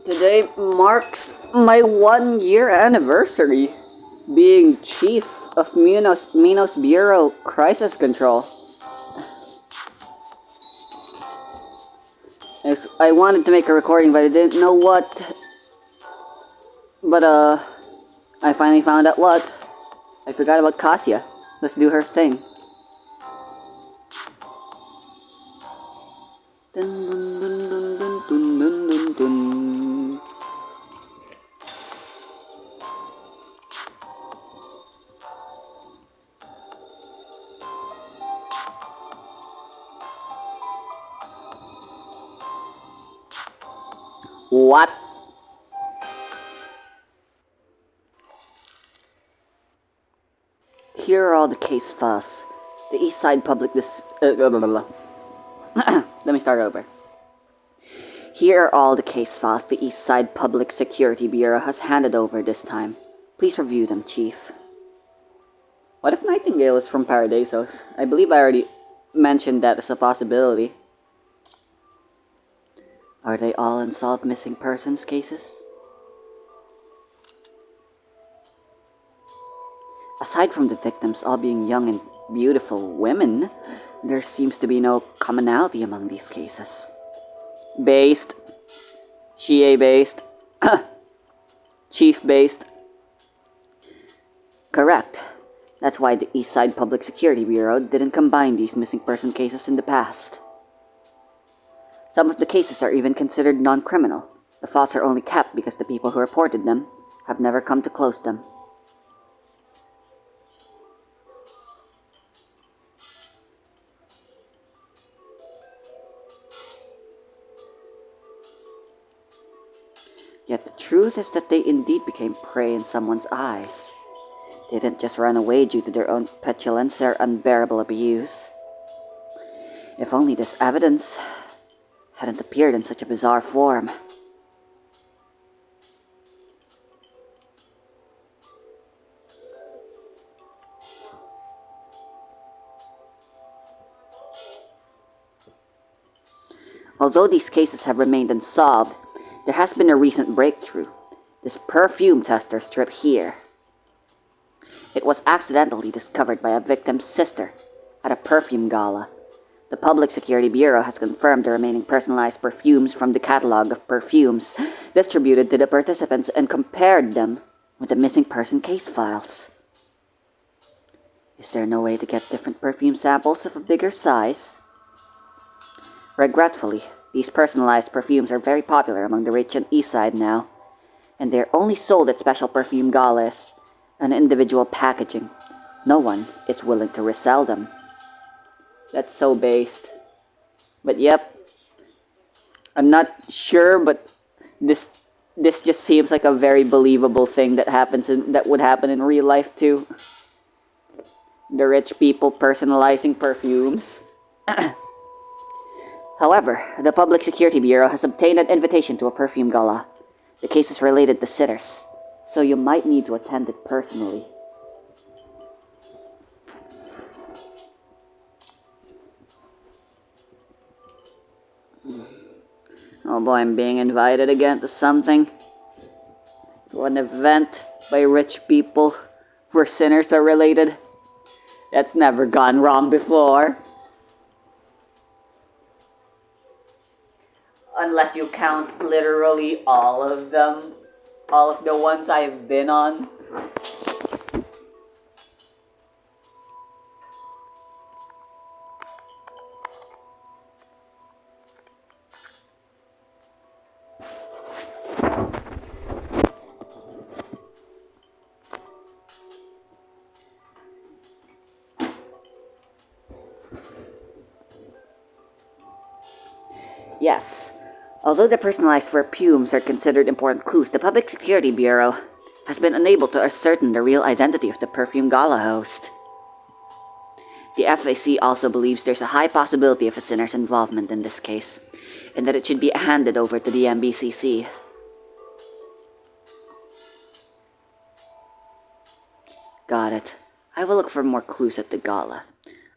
Today marks my 1 year anniversary being chief of Minos Bureau Crisis Control. I wanted to make a recording, but I didn't know what. But I finally found out what. I forgot about Cassia. Let's do her thing. Dun, dun, dun, dun, dun, dun, dun, dun, dun. What? Here are all the case files. The East Side Public blah, blah, blah. Let me start over. Here are all the case files the East Side Public Security Bureau has handed over this time. Please review them, Chief. What if Nightingale is from Paradisos? I believe I already mentioned that as a possibility. Are they all unsolved missing persons cases? Aside from the victims all being young and beautiful women, there seems to be no commonality among these cases. Based. Shie based. Chief based. Correct. That's why the East Side Public Security Bureau didn't combine these missing person cases in the past. Some of the cases are even considered non-criminal. The files are only kept because the people who reported them have never come to close them. Yet the truth is that they indeed became prey in someone's eyes. They didn't just run away due to their own petulance or unbearable abuse. If only this evidence hadn't appeared in such a bizarre form. Although these cases have remained unsolved, there has been a recent breakthrough. This perfume tester strip here. It was accidentally discovered by a victim's sister at a perfume gala. The Public Security Bureau has confirmed the remaining personalized perfumes from the catalog of perfumes distributed to the participants and compared them with the missing person case files. Is there no way to get different perfume samples of a bigger size? Regretfully, these personalized perfumes are very popular among the rich and East Side now, and they're only sold at special perfume galas and individual packaging. No one is willing to resell them. That's so based. But yep, I'm not sure, but this just seems like a very believable thing that would happen in real life too. The rich people personalizing perfumes. However, the Public Security Bureau has obtained an invitation to a perfume gala. The case is related to sitters, so you might need to attend it personally. Oh boy, I'm being invited again to something. To an event by rich people where sinners are related. That's never gone wrong before. Unless you count literally all of them. All of the ones I've been on. Yes. Although the personalized perfumes are considered important clues, the Public Security Bureau has been unable to ascertain the real identity of the perfume gala host. The FAC also believes there's a high possibility of a sinner's involvement in this case, and that it should be handed over to the MBCC. Got it. I will look for more clues at the gala.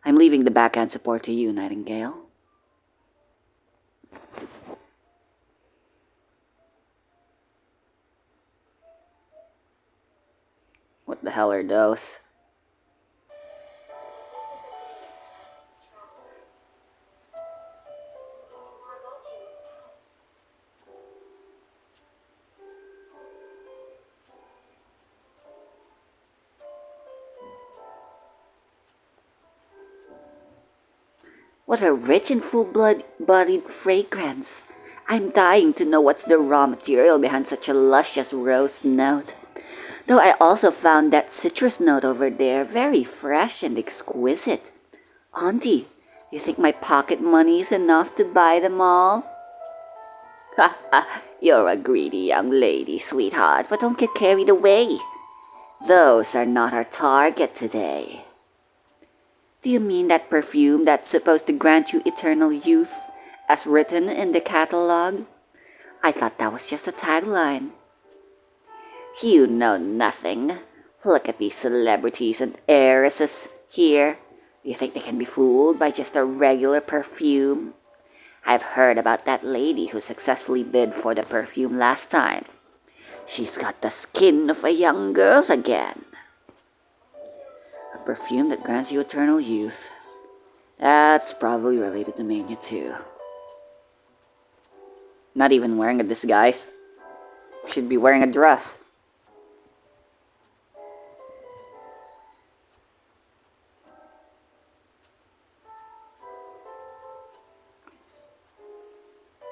I'm leaving the backhand support to you, Nightingale. What the hell are those? What a rich and full-bodied fragrance. I'm dying to know what's the raw material behind such a luscious rose note. Though I also found that citrus note over there very fresh and exquisite. Auntie, you think my pocket money is enough to buy them all? Ha ha, you're a greedy young lady, sweetheart, but don't get carried away. Those are not our target today. Do you mean that perfume that's supposed to grant you eternal youth, as written in the catalog? I thought that was just a tagline. You know nothing. Look at these celebrities and heiresses here. You think they can be fooled by just a regular perfume? I've heard about that lady who successfully bid for the perfume last time. She's got the skin of a young girl again. A perfume that grants you eternal youth. That's probably related to mania too. Not even wearing a disguise. Should be wearing a dress.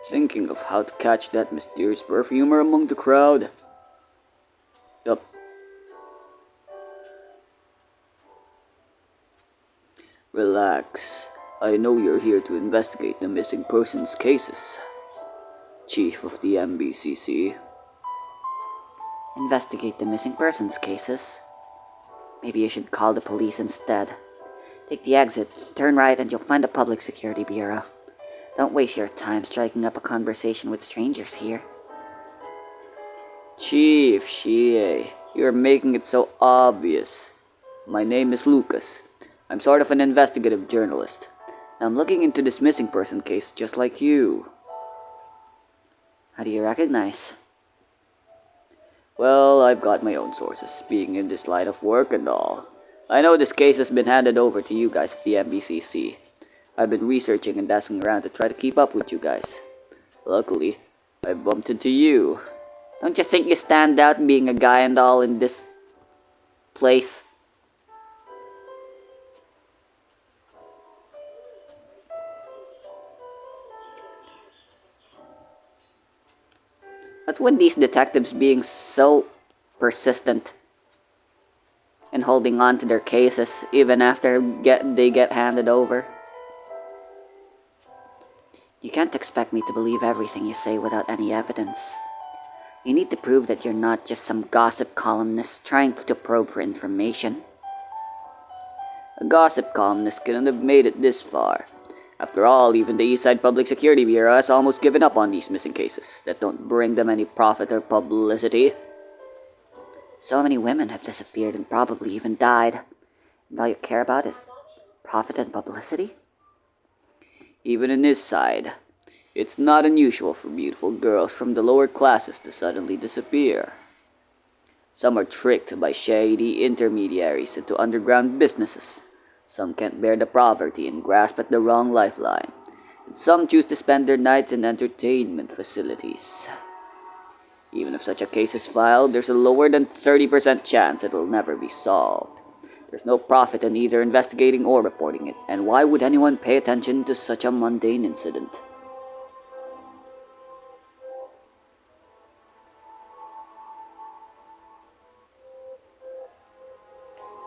Thinking of how to catch that mysterious perfumer among the crowd. Yup. Relax. I know you're here to investigate the missing persons cases. Chief of the MBCC. Investigate the missing persons cases? Maybe you should call the police instead. Take the exit, turn right, and you'll find the Public Security Bureau. Don't waste your time striking up a conversation with strangers here. Chief Shie, you're making it so obvious. My name is Lucas. I'm sort of an investigative journalist. I'm looking into this missing person case just like you. How do you recognize? Well, I've got my own sources, being in this line of work and all. I know this case has been handed over to you guys at the MBCC. I've been researching and asking around to try to keep up with you guys. Luckily, I bumped into you. Don't you think you stand out being a guy and all in this place? That's when these detectives being so persistent and holding on to their cases even after they get handed over. You can't expect me to believe everything you say without any evidence. You need to prove that you're not just some gossip columnist trying to probe for information. A gossip columnist couldn't have made it this far. After all, even the Eastside Public Security Bureau has almost given up on these missing cases that don't bring them any profit or publicity. So many women have disappeared and probably even died. And all you care about is profit and publicity? Even in this side, it's not unusual for beautiful girls from the lower classes to suddenly disappear. Some are tricked by shady intermediaries into underground businesses. Some can't bear the poverty and grasp at the wrong lifeline. And some choose to spend their nights in entertainment facilities. Even if such a case is filed, there's a lower than 30% chance it will never be solved. There's no profit in either investigating or reporting it, and why would anyone pay attention to such a mundane incident?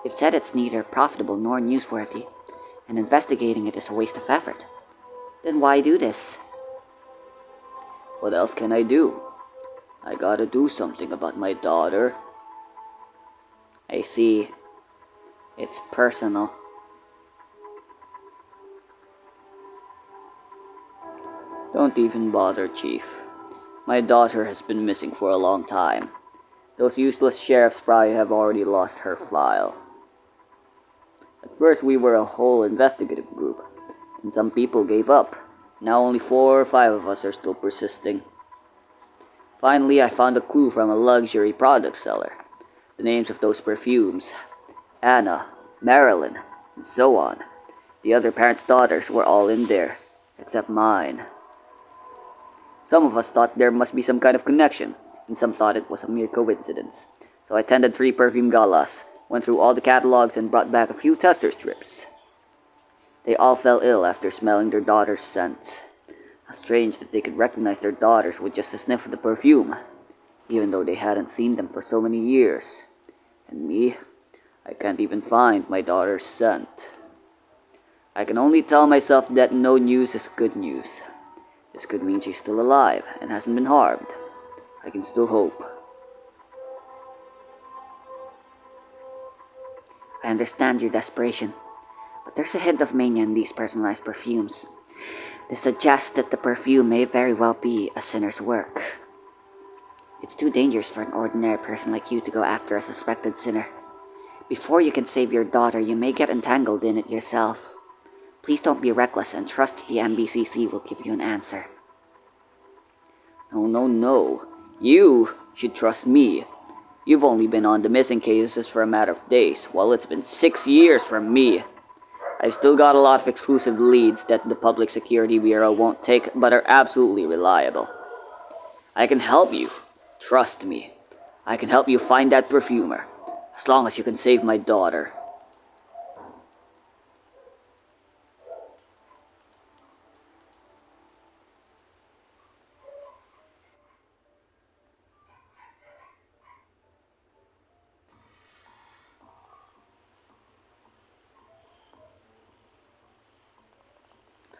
You've said it's neither profitable nor newsworthy, and investigating it is a waste of effort. Then why do this? What else can I do? I gotta do something about my daughter. I see. It's personal. Don't even bother, Chief. My daughter has been missing for a long time. Those useless sheriffs probably have already lost her file. At first we were a whole investigative group, and some people gave up. Now only 4 or 5 of us are still persisting. Finally, I found a clue from a luxury product seller. The names of those perfumes, Anna, Marilyn, and so on. The other parents' daughters were all in there, except mine. Some of us thought there must be some kind of connection, and some thought it was a mere coincidence. So I attended 3 perfume galas, went through all the catalogs, and brought back a few tester strips. They all fell ill after smelling their daughter's scent. How strange that they could recognize their daughters with just a sniff of the perfume, even though they hadn't seen them for so many years. And me, I can't even find my daughter's scent. I can only tell myself that no news is good news. This could mean she's still alive and hasn't been harmed. I can still hope. I understand your desperation, but there's a hint of mania in these personalized perfumes. This suggests that the perfume may very well be a sinner's work. It's too dangerous for an ordinary person like you to go after a suspected sinner. Before you can save your daughter, you may get entangled in it yourself. Please don't be reckless and trust the MBCC will give you an answer. No. You should trust me. You've only been on the missing cases for a matter of days, while it's been 6 years from me. I've still got a lot of exclusive leads that the Public Security Bureau won't take, but are absolutely reliable. I can help you. Trust me. I can help you find that perfumer, as long as you can save my daughter.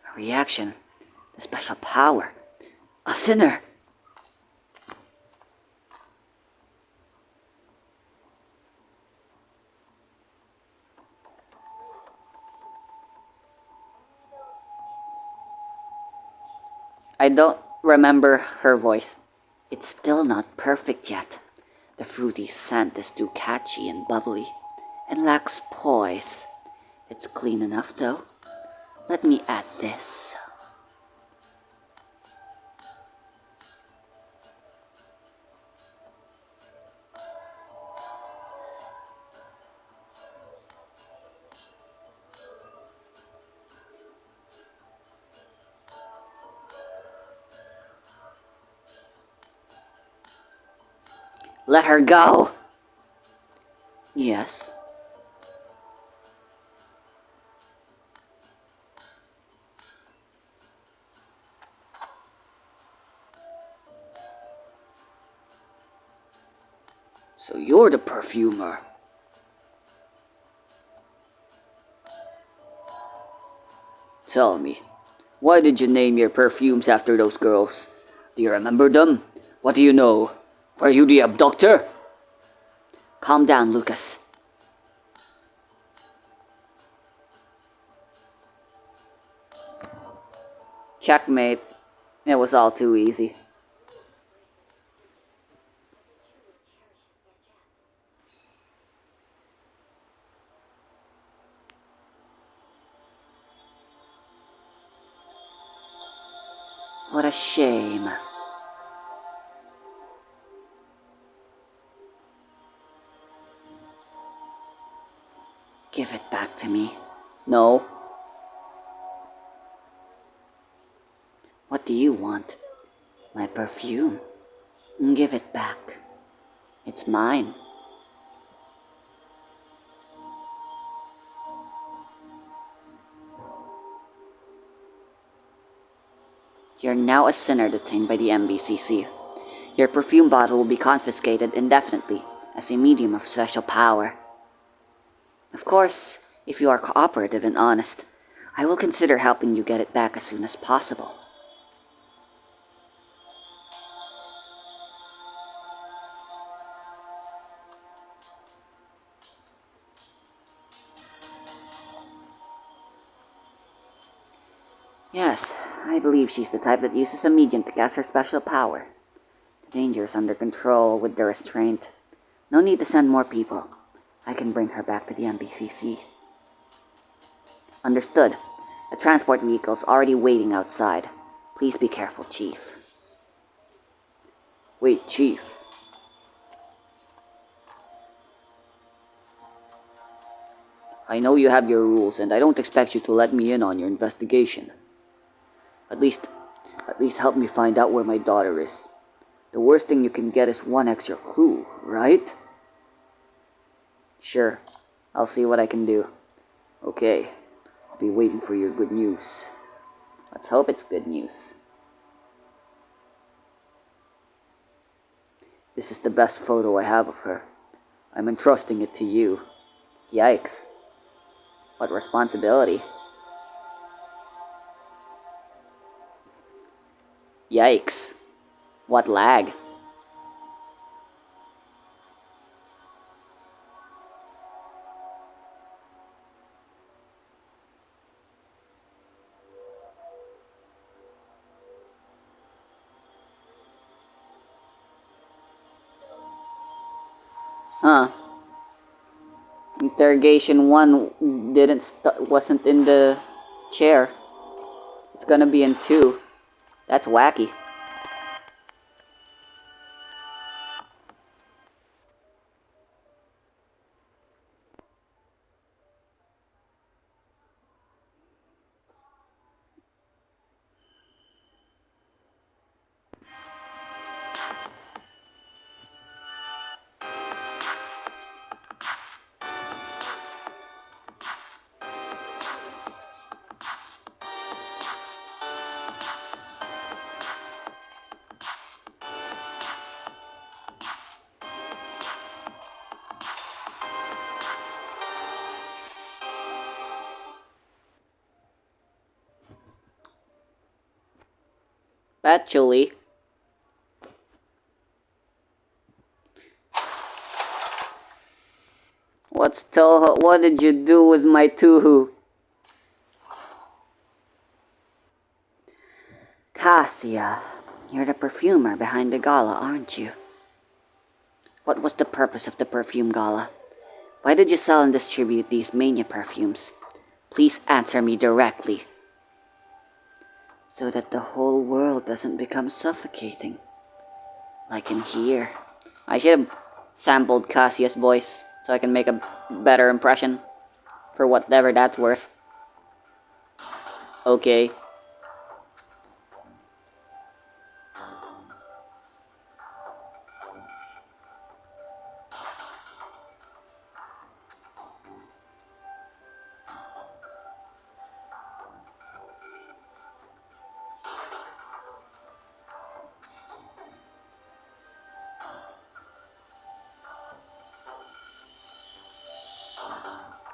A reaction. The special power. A sinner. I don't remember her voice. It's still not perfect yet. The fruity scent is too catchy and bubbly, and lacks poise. It's clean enough though. Let me add this. Let her go! Yes. So you're the perfumer. Tell me, why did you name your perfumes after those girls? Do you remember them? What do you know? Were you the abductor? Calm down, Lucas. Checkmate. It was all too easy. What a shame. Give it back to me. No. What do you want? My perfume. Give it back. It's mine. You're now a sinner detained by the MBCC. Your perfume bottle will be confiscated indefinitely as a medium of special power. Of course, if you are cooperative and honest, I will consider helping you get it back as soon as possible. Yes, I believe she's the type that uses a medium to cast her special power. The danger is under control with the restraint. No need to send more people. I can bring her back to the MBCC. Understood. The transport vehicle's already waiting outside. Please be careful, Chief. Wait, Chief. I know you have your rules, and I don't expect you to let me in on your investigation. At least, at least help me find out where my daughter is. The worst thing you can get is one extra clue, right? Sure, I'll see what I can do. Okay, I'll be waiting for your good news. Let's hope it's good news. This is the best photo I have of her. I'm entrusting it to you. Yikes. What responsibility. Yikes. What lag. Huh. Interrogation 1 wasn't in the chair. It's gonna be in 2. That's wacky. Actually, what did you do with my tuhu? Cassia, you're the perfumer behind the gala, aren't you? What was the purpose of the perfume gala? Why did you sell and distribute these mania perfumes? Please answer me directly. So that the whole world doesn't become suffocating. Like in here. I should have sampled Cassia's voice so I can make a better impression. For whatever that's worth. Okay.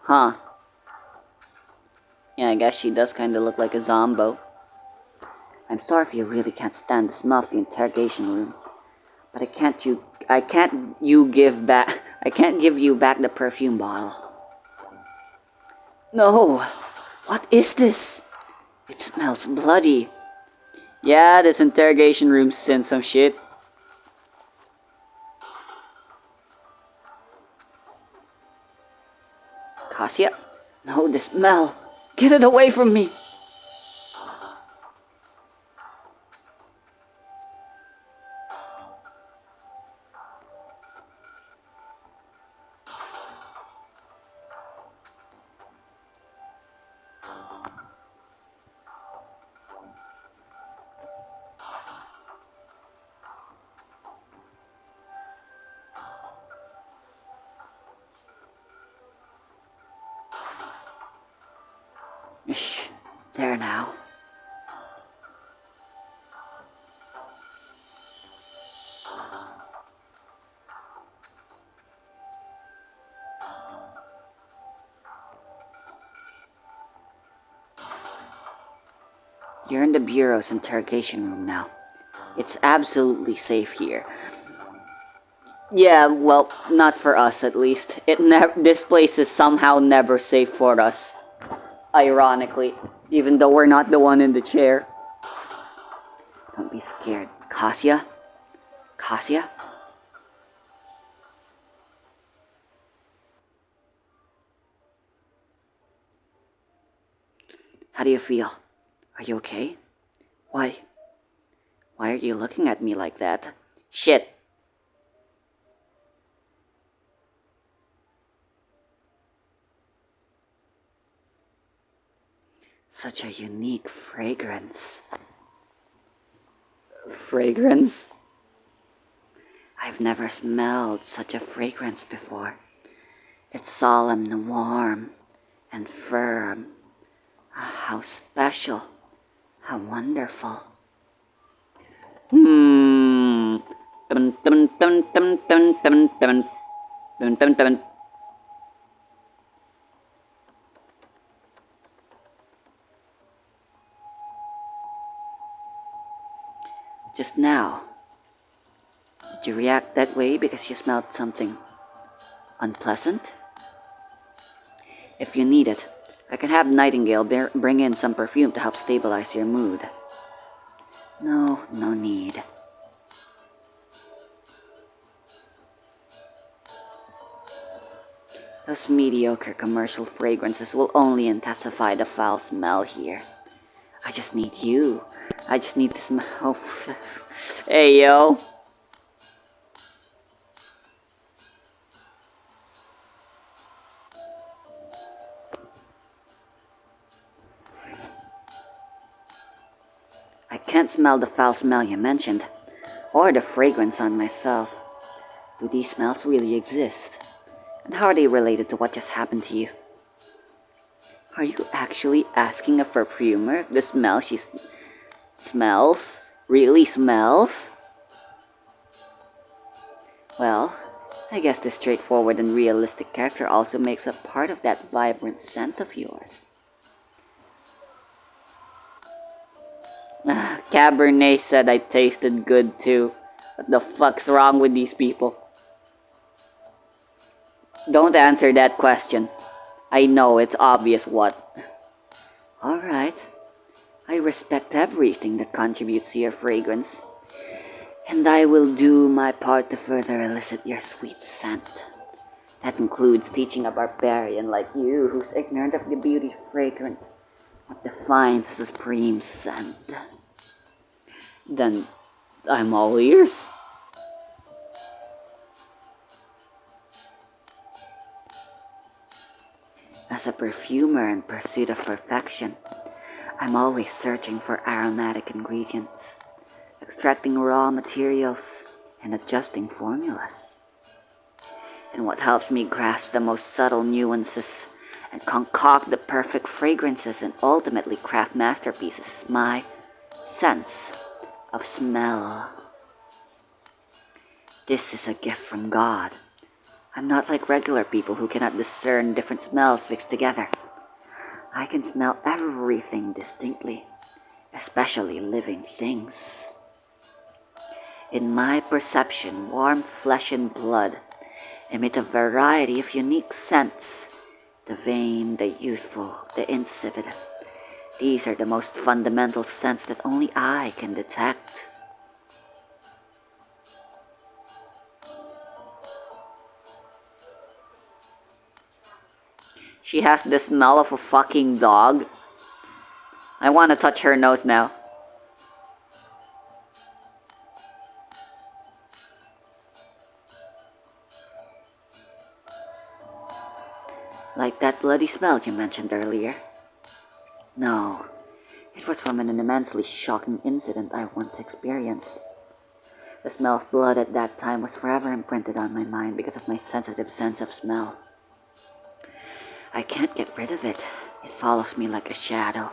Huh. Yeah, I guess she does kinda look like a zombo. I'm sorry if you really can't stand the smell of the interrogation room. But I can't give you back the perfume bottle. No! What is this? It smells bloody. Yeah, this interrogation room's in some shit. Cassia? No, the smell. Get it away from me. Shh. There now. You're in the Bureau's interrogation room now. It's absolutely safe here. Yeah, well, not for us at least. This place is somehow never safe for us. Ironically, even though we're not the one in the chair. Don't be scared. Cassia? Cassia? How do you feel? Are you okay? Why? Why are you looking at me like that? Shit. Such a unique fragrance. Fragrance? I've never smelled such a fragrance before. It's solemn and warm and firm. How special. How wonderful. Hmm. Dun, dun, dun, dun, dun, dun, dun. Dun, dun, dun. Just now, did you react that way because you smelled something unpleasant? If you need it, I can have Nightingale bring in some perfume to help stabilize your mood. No, no need. Those mediocre commercial fragrances will only intensify the foul smell here. I just need you. I just need to smell. Hey, yo. I can't smell the foul smell you mentioned, or the fragrance on myself. Do these smells really exist? And how are they related to what just happened to you? Are you actually asking a perfumer if the smell she smells really smells? Well, I guess this straightforward and realistic character also makes up part of that vibrant scent of yours. Cabernet said I tasted good too. What the fuck's wrong with these people? Don't answer that question. I know it's obvious what. Alright. I respect everything that contributes to your fragrance. And I will do my part to further elicit your sweet scent. That includes teaching a barbarian like you who's ignorant of the beauty of fragrance what defines a supreme scent. Then I'm all ears. As a perfumer in pursuit of perfection, I'm always searching for aromatic ingredients, extracting raw materials, and adjusting formulas. And what helps me grasp the most subtle nuances and concoct the perfect fragrances and ultimately craft masterpieces is my sense of smell. This is a gift from God. I'm not like regular people who cannot discern different smells mixed together. I can smell everything distinctly, especially living things. In my perception, warm flesh and blood emit a variety of unique scents. The vain, the youthful, the insipid. These are the most fundamental scents that only I can detect. She has the smell of a fucking dog. I want to touch her nose now. Like that bloody smell you mentioned earlier. No, it was from an immensely shocking incident I once experienced. The smell of blood at that time was forever imprinted on my mind because of my sensitive sense of smell. I can't get rid of it. It follows me like a shadow,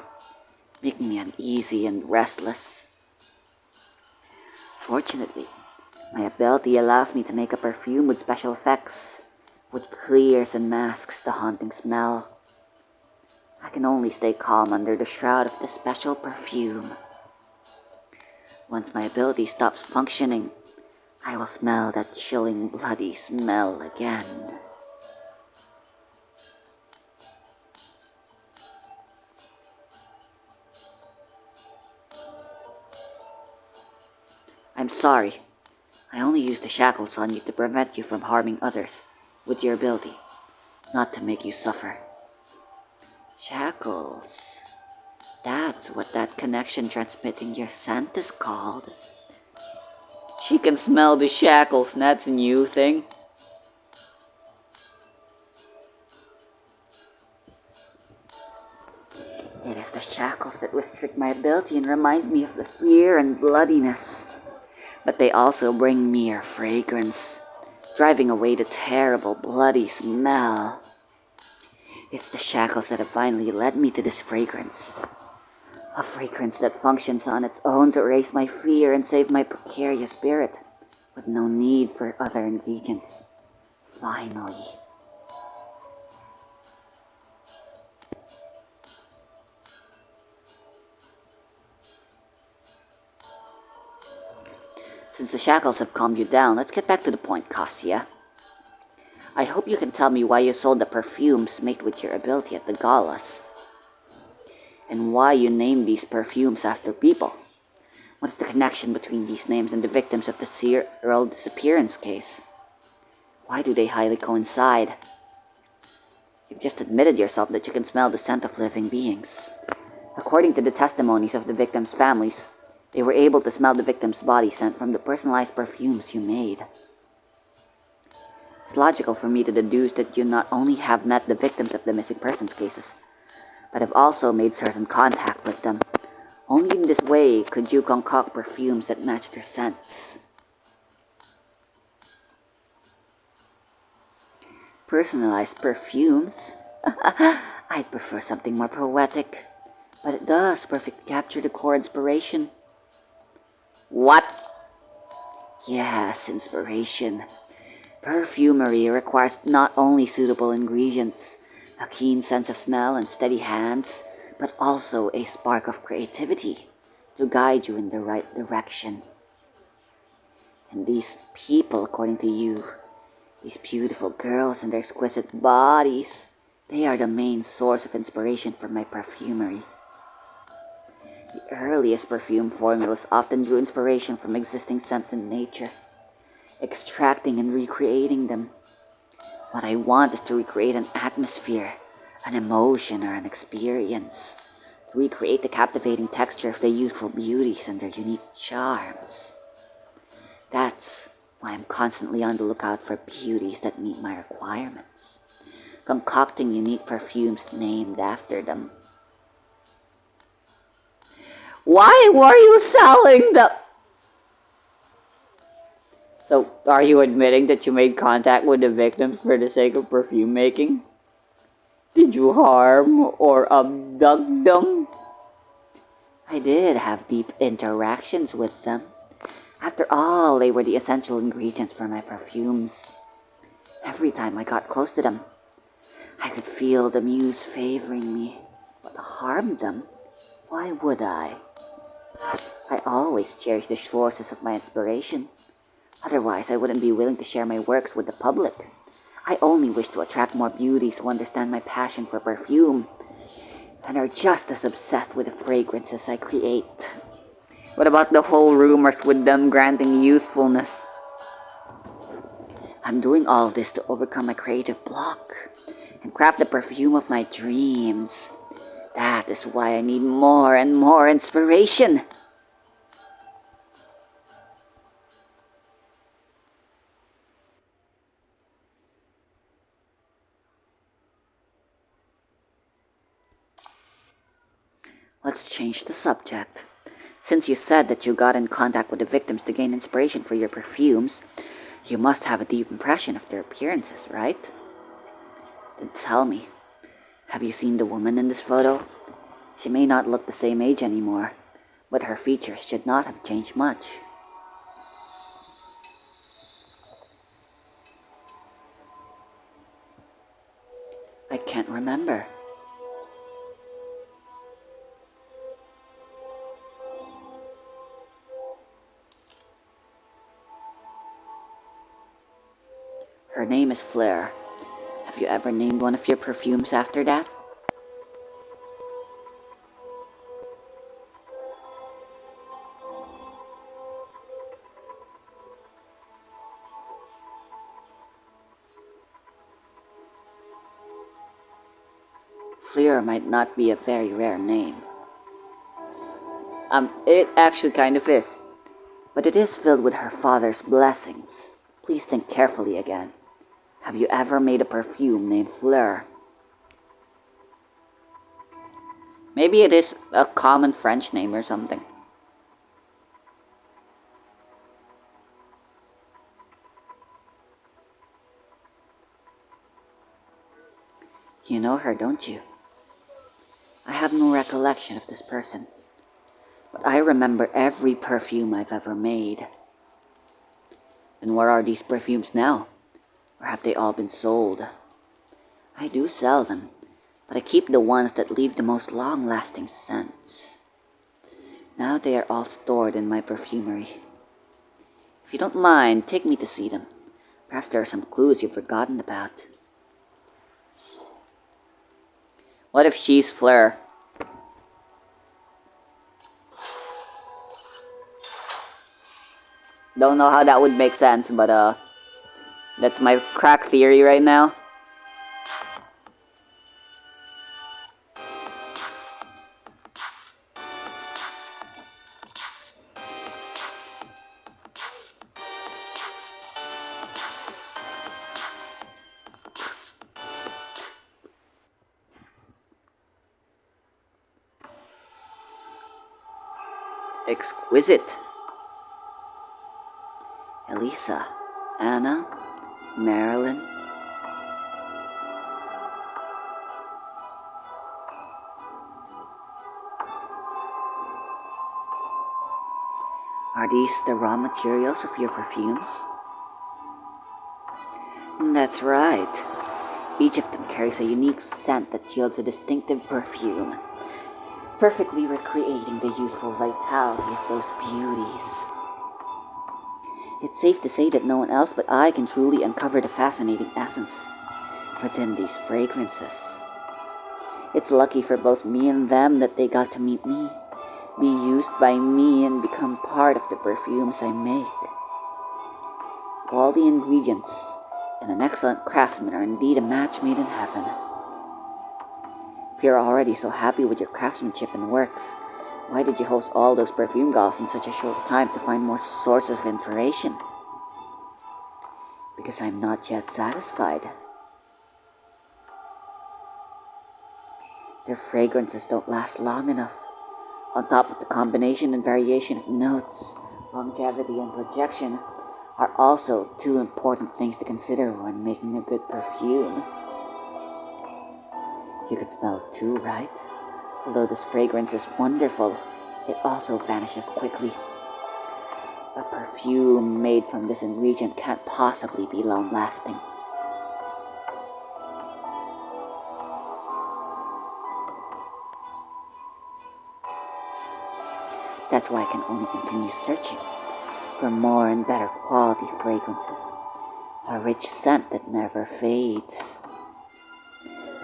making me uneasy and restless. Fortunately, my ability allows me to make a perfume with special effects, which clears and masks the haunting smell. I can only stay calm under the shroud of the special perfume. Once my ability stops functioning, I will smell that chilling, bloody smell again. I'm sorry. I only used the shackles on you to prevent you from harming others with your ability, not to make you suffer. Shackles. That's what that connection transmitting your scent is called. She can smell the shackles, and that's a new thing. It is the that restrict my ability and remind me of the fear and bloodiness. But they also bring mere fragrance, driving away the terrible bloody smell. It's the shackles that have finally led me to this fragrance. A fragrance that functions on its own to erase my fear and save my precarious spirit, with no need for other ingredients. Finally. Since the shackles have calmed you down, let's get back to the point, Cassia. I hope you can tell me why you sold the perfumes made with your ability at the galas, and why you named these perfumes after people. What is the connection between these names and the victims of the Seer Earl disappearance case? Why do they highly coincide? You've just admitted yourself that you can smell the scent of living beings. According to the testimonies of the victims' families, they were able to smell the victim's body scent from the personalized perfumes you made. It's logical for me to deduce that you not only have met the victims of the missing persons cases, but have also made certain contact with them. Only in this way could you concoct perfumes that match their scents. Personalized perfumes? I'd prefer something more poetic, but it does perfectly capture the core inspiration. What? Yes, inspiration. Perfumery requires not only suitable ingredients, a keen sense of smell and steady hands, but also a spark of creativity to guide you in the right direction. And these people, according to you, these beautiful girls and their exquisite bodies, they are the main source of inspiration for my perfumery. The earliest perfume formulas often drew inspiration from existing scents in nature, extracting and recreating them. What I want is to recreate an atmosphere, an emotion, or an experience, to recreate the captivating texture of the youthful beauties and their unique charms. That's why I'm constantly on the lookout for beauties that meet my requirements, concocting unique perfumes named after them. Why were you selling the... So, are you admitting that you made contact with the victims for the sake of perfume making? Did you harm or abduct them? I did have deep interactions with them. After all, they were the essential ingredients for my perfumes. Every time I got close to them, I could feel the muse favoring me. But harm them? Why would I? I always cherish the sources of my inspiration. Otherwise, I wouldn't be willing to share my works with the public. I only wish to attract more beauties who understand my passion for perfume and are just as obsessed with the fragrances I create. What about the whole rumors with them granting youthfulness? I'm doing all of this to overcome my creative block and craft the perfume of my dreams. That is why I need more and more inspiration. Let's change the subject. Since you said that you got in contact with the victims to gain inspiration for your perfumes, you must have a deep impression of their appearances, right? Then tell me, have you seen the woman in this photo? She may not look the same age anymore, but her features should not have changed much. I can't remember. Her name is Fleur. Have you ever named one of your perfumes after that? Fleur might not be a very rare name. It actually kind of is. But it is filled with her father's blessings. Please think carefully again. Have you ever made a perfume named Fleur? Maybe it is a common French name or something. You know her, don't you? I have no recollection of this person, but I remember every perfume I've ever made. And where are these perfumes now? Or have they all been sold? I do sell them, but I keep the ones that leave the most long-lasting scents. Now they are all stored in my perfumery. If you don't mind, take me to see them. Perhaps there are some clues you've forgotten about. What if she's Fleur? Don't know how that would make sense, but that's my crack theory right now. Exquisite. Elisa, Anna, Marilyn. Are these the raw materials of your perfumes? That's right. Each of them carries a unique scent that yields a distinctive perfume, perfectly recreating the youthful vitality of those beauties. It's safe to say that no one else but I can truly uncover the fascinating essence within these fragrances. It's lucky for both me and them that they got to meet me, be used by me, and become part of the perfumes I make. All the ingredients and an excellent craftsman are indeed a match made in heaven. If you're already so happy with your craftsmanship and works, why did you host all those perfume galas in such a short time to find more sources of inspiration? Because I'm not yet satisfied. Their fragrances don't last long enough. On top of the combination and variation of notes, longevity and projection are also two important things to consider when making a good perfume. You can smell it too, right? Although this fragrance is wonderful, it also vanishes quickly. A perfume made from this ingredient can't possibly be long-lasting. That's why I can only continue searching for more and better quality fragrances. A rich scent that never fades.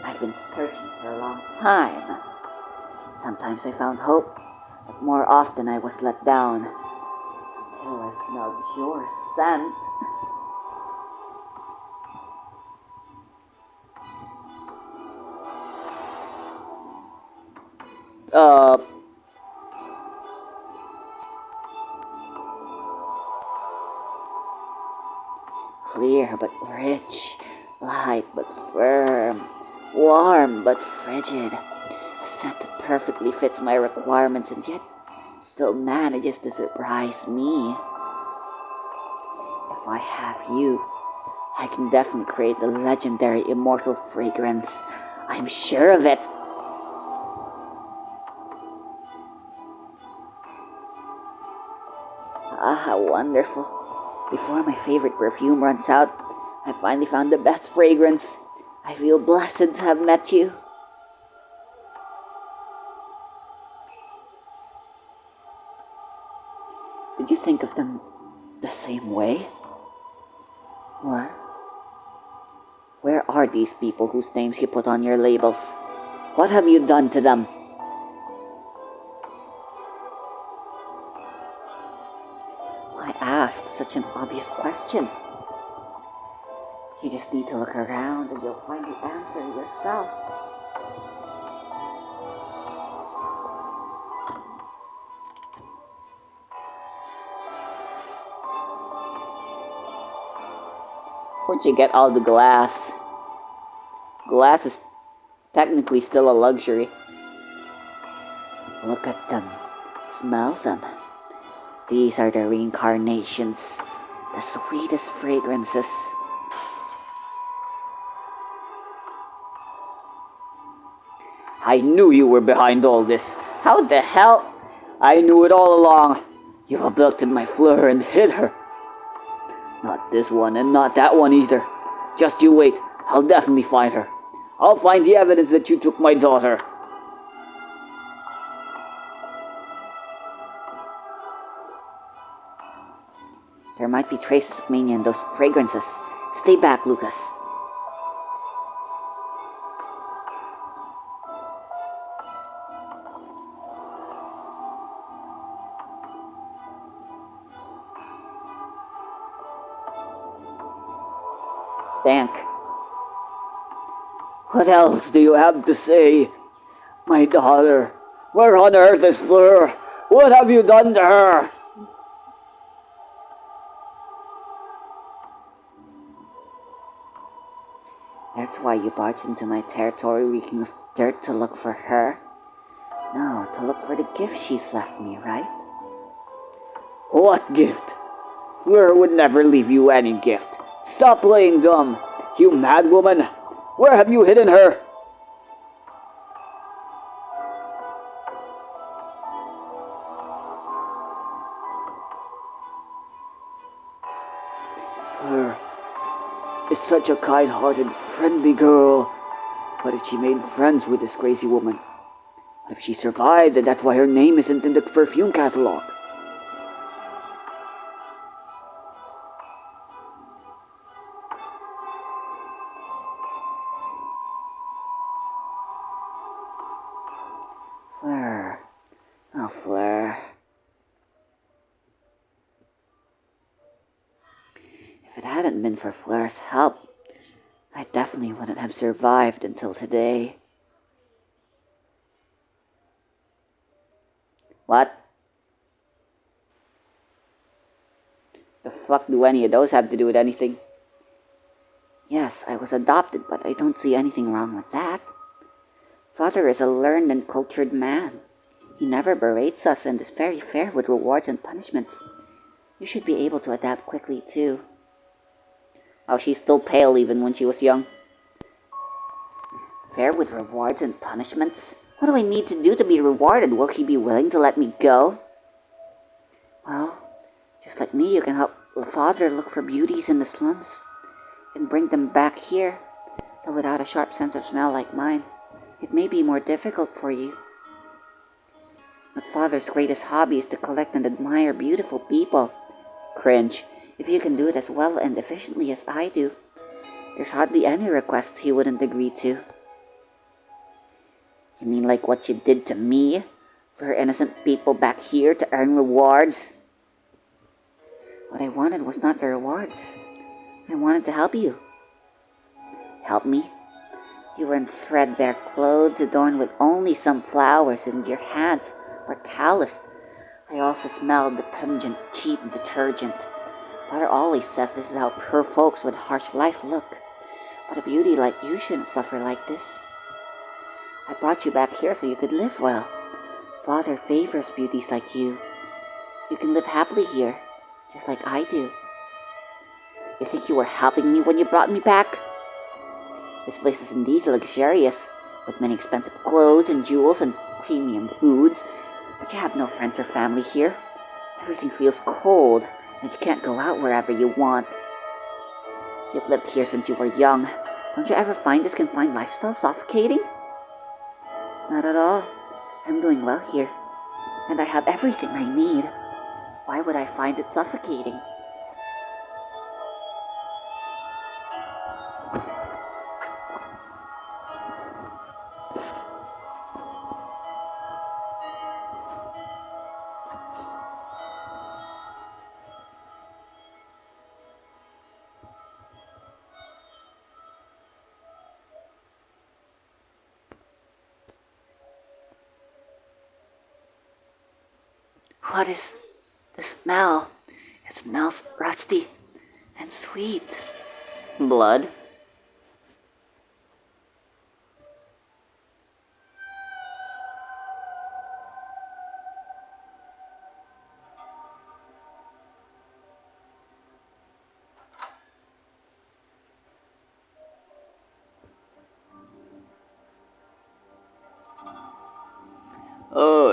I've been searching for a long time. Sometimes I found hope, but more often I was let down. Until I smelled your scent. Uh, Clear but rich, light but firm, warm but frigid. A scent that perfectly fits my requirements and yet still manages to surprise me. If I have you, I can definitely create the legendary immortal fragrance. I'm sure of it. Ah, how wonderful. Before my favorite perfume runs out, I finally found the best fragrance. I feel blessed to have met you. Did you think of them the same way? What? Where are these people whose names you put on your labels? What have you done to them? Why ask such an obvious question? You just need to look around and you'll find the answer yourself. Where'd you get all the glass? Glass is technically still a luxury. Look at them. Smell them. These are the reincarnations, the sweetest fragrances. I knew you were behind all this. How the hell? I knew it all along. You abducted my Fleur and hid her. Not this one and not that one either. Just you wait. I'll definitely find her. I'll find the evidence that you took my daughter. There might be traces of mania in those fragrances. Stay back, Lucas. Thank. What else do you have to say? My daughter. Where on earth is Fleur? What have you done to her? That's why you barged into my territory reeking of dirt to look for her? No, to look for the gift she's left me, right? What gift? Fleur would never leave you any gift. Stop playing dumb, you mad woman! Where have you hidden her? Fleur is such a kind-hearted, friendly girl. What if she made friends with this crazy woman? What if she survived and that's why her name isn't in the perfume catalog? Fleur. Oh, Fleur. If it hadn't been for Fleur's help, I definitely wouldn't have survived until today. What? The fuck do any of those have to do with anything? Yes, I was adopted, but I don't see anything wrong with that. Father is a learned and cultured man. He never berates us and is very fair with rewards and punishments. You should be able to adapt quickly, too. Oh, she's still pale even when she was young. Fair with rewards and punishments? What do I need to do to be rewarded? Will he be willing to let me go? Well, just like me, you can help the father look for beauties in the slums and bring them back here, though without a sharp sense of smell like mine. It may be more difficult for you. But father's greatest hobby is to collect and admire beautiful people. Cringe. If you can do it as well and efficiently as I do, there's hardly any requests he wouldn't agree to. You mean like what you did to me? For innocent people back here to earn rewards? What I wanted was not the rewards. I wanted to help you. Help me? You were in threadbare clothes adorned with only some flowers, and your hands were calloused. I also smelled the pungent, cheap detergent. Father always says this is how poor folks with harsh life look. But a beauty like you shouldn't suffer like this. I brought you back here so you could live well. Father favors beauties like you. You can live happily here, just like I do. You think you were helping me when you brought me back? This place is indeed luxurious, with many expensive clothes and jewels and premium foods, but you have no friends or family here. Everything feels cold, and you can't go out wherever you want. You've lived here since you were young. Don't you ever find this confined lifestyle suffocating? Not at all. I'm doing well here, and I have everything I need. Why would I find it suffocating? What is the smell? It smells rusty and sweet. Blood?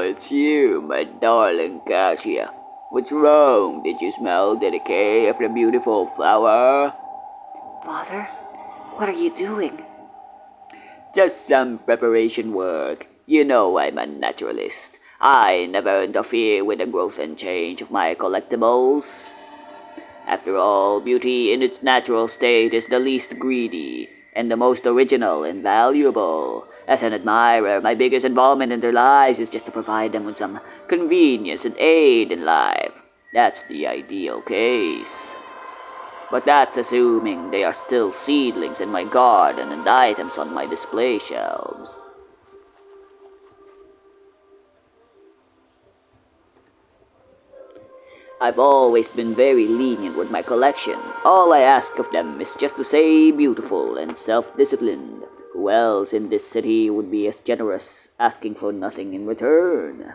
it's you, my darling Cassia. What's wrong? Did you smell the decay of the beautiful flower? Father, what are you doing? Just some preparation work. You know I'm a naturalist. I never interfere with the growth and change of my collectibles. After all, beauty in its natural state is the least greedy and the most original and valuable. As an admirer, my biggest involvement in their lives is just to provide them with some convenience and aid in life. That's the ideal case. But that's assuming they are still seedlings in my garden and items on my display shelves. I've always been very lenient with my collection. All I ask of them is just to say beautiful and self-disciplined. Who else in this city would be as generous, asking for nothing in return?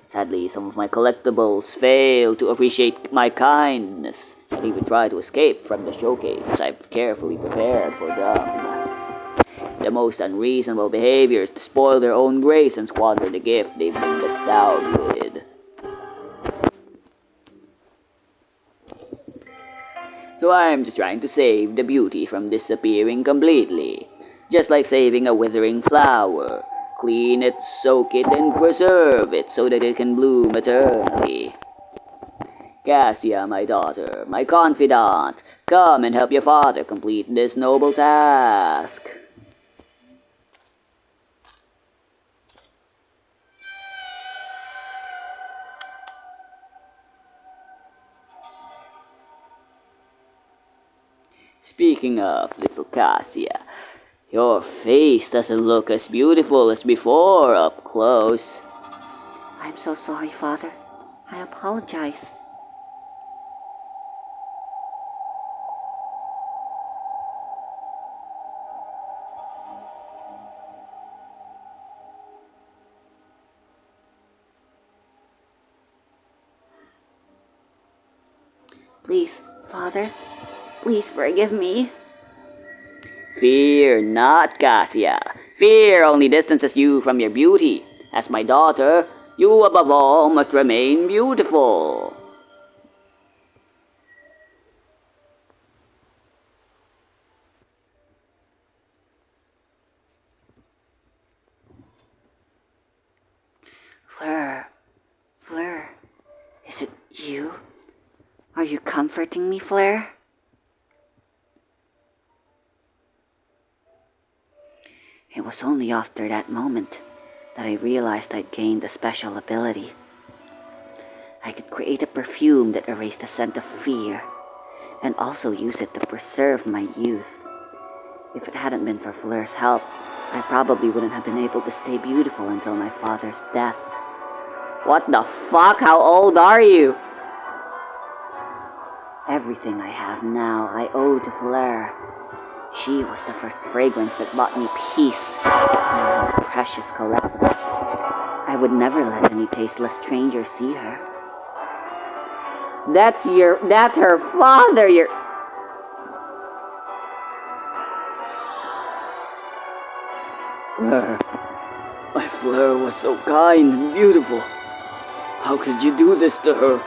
Sadly, some of my collectibles fail to appreciate my kindness and even try to escape from the showcase I've carefully prepared for them. The most unreasonable behavior is to spoil their own grace and squander the gift they've been bestowed with. So I'm just trying to save the beauty from disappearing completely. Just like saving a withering flower. Clean it, soak it, and preserve it so that it can bloom eternally. Cassia, my daughter, my confidant, come and help your father complete this noble task. Speaking of little Cassia, your face doesn't look as beautiful as before up close. I'm so sorry, Father. I apologize. Please, Father, please forgive me. Fear not, Cassia. Fear only distances you from your beauty. As my daughter, you above all must remain beautiful. Fleur, is it you? Are you comforting me, Fleur? It was only after that moment that I realized I'd gained a special ability. I could create a perfume that erased the scent of fear, and also use it to preserve my youth. If it hadn't been for Fleur's help, I probably wouldn't have been able to stay beautiful until my father's death. What the fuck? How old are you? Everything I have now I owe to Fleur. She was the first fragrance that brought me peace, my most precious collection. I would never let any tasteless stranger see her. That's her father, Fleur. My Fleur was so kind and beautiful. How could you do this to her?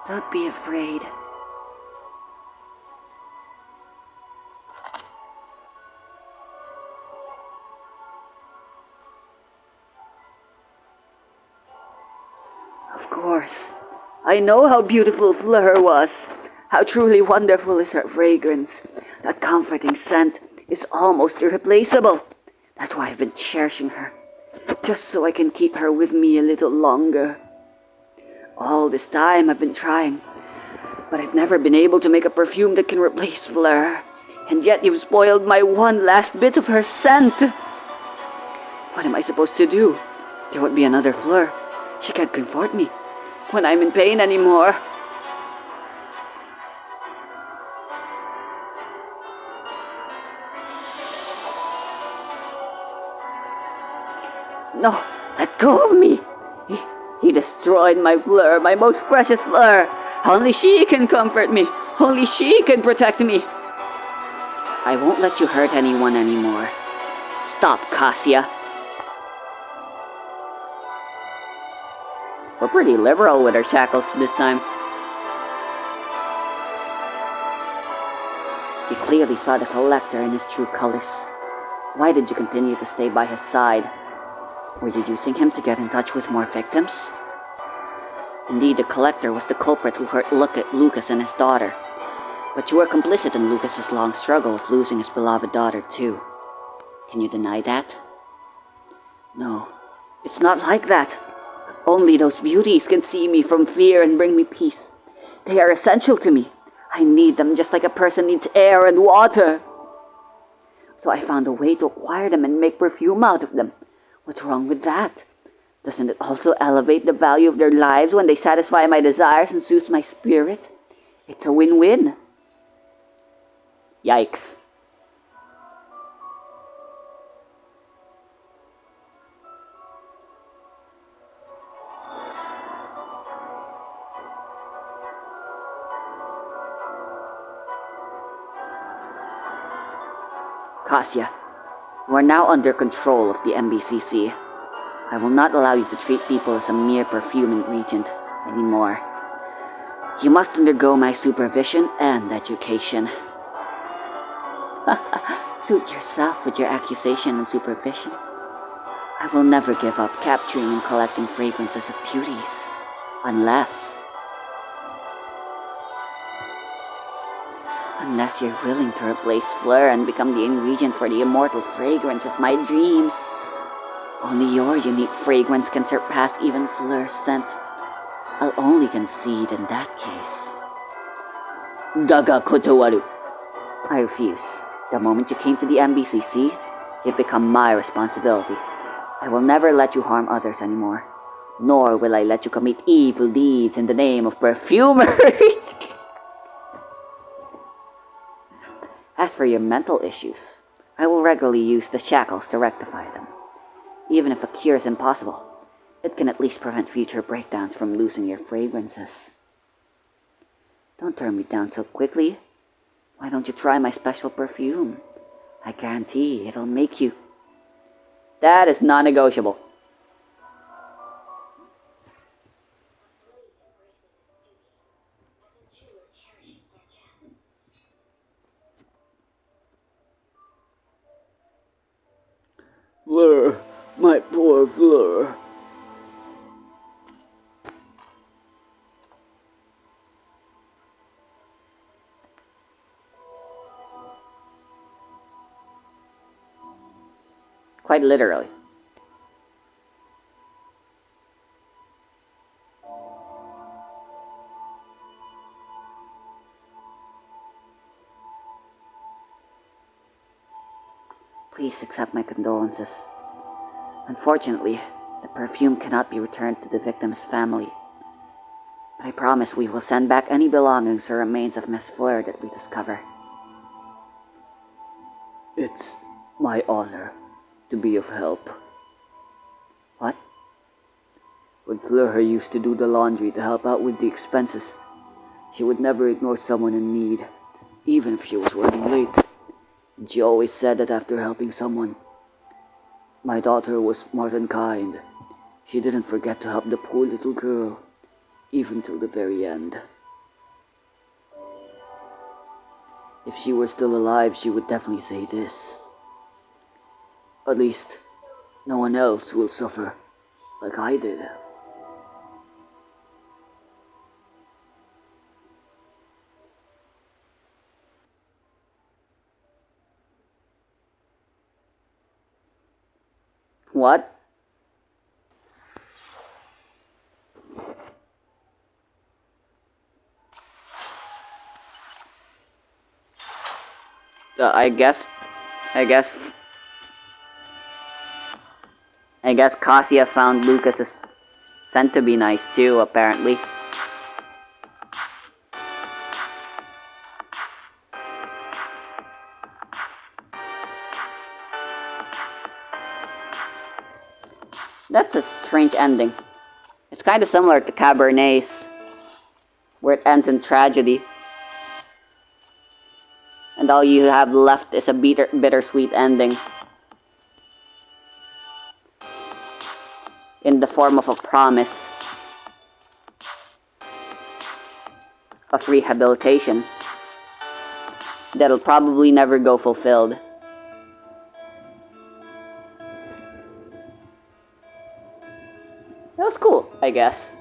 Don't be afraid. Of course. I know how beautiful Fleur was. How truly wonderful is her fragrance. That comforting scent is almost irreplaceable. That's why I've been cherishing her. Just so I can keep her with me a little longer. All this time I've been trying, but I've never been able to make a perfume that can replace Fleur. And yet you've spoiled my one last bit of her scent. What am I supposed to do? There won't be another Fleur. She can't comfort me when I'm in pain anymore. No, let go of me. He destroyed my Fleur, my most precious Fleur. Only she can comfort me. Only she can protect me. I won't let you hurt anyone anymore. Stop, Cassia. We're pretty liberal with our shackles this time. You clearly saw the collector in his true colors. Why did you continue to stay by his side? Were you using him to get in touch with more victims? Indeed, the collector was the culprit who hurt Lucas and his daughter. But you were complicit in Lucas's long struggle of losing his beloved daughter too. Can you deny that? No, it's not like that. Only those beauties can see me from fear and bring me peace. They are essential to me. I need them just like a person needs air and water. So I found a way to acquire them and make perfume out of them. What's wrong with that? Doesn't it also elevate the value of their lives when they satisfy my desires and soothe my spirit? It's a win-win. Yikes. Cassia, you are now under control of the MBCC. I will not allow you to treat people as a mere perfume ingredient anymore. You must undergo my supervision and education. Suit yourself with your accusation and supervision. I will never give up capturing and collecting fragrances of beauties. Unless you're willing to replace Fleur and become the ingredient for the immortal fragrance of my dreams. Only your unique fragrance can surpass even Fleur's scent. I'll only concede in that case. Daga kotowaru. I refuse. The moment you came to the MBCC, you've become my responsibility. I will never let you harm others anymore. Nor will I let you commit evil deeds in the name of perfumery. As for your mental issues, I will regularly use the shackles to rectify them. Even if a cure is impossible, it can at least prevent future breakdowns from losing your fragrances. Don't turn me down so quickly. Why don't you try my special perfume? I guarantee it'll make you... That is non-negotiable. Fleur, my poor Fleur. Quite literally. Please accept my condolences. Unfortunately, the perfume cannot be returned to the victim's family. But I promise we will send back any belongings or remains of Miss Fleur that we discover. It's my honor to be of help. What? When Fleur used to do the laundry to help out with the expenses, she would never ignore someone in need, even if she was running late. And she always said that after helping someone, my daughter was smart and kind. She didn't forget to help the poor little girl, even till the very end. If she were still alive, she would definitely say this. At least, no one else will suffer like I did. What? I guess Cassia found Lucas's scent to be nice too, apparently. That's a strange ending. It's kind of similar to Cabernet's, where it ends in tragedy. And all you have left is a bittersweet ending. In the form of a promise of rehabilitation that'll probably never go fulfilled. That was cool, I guess.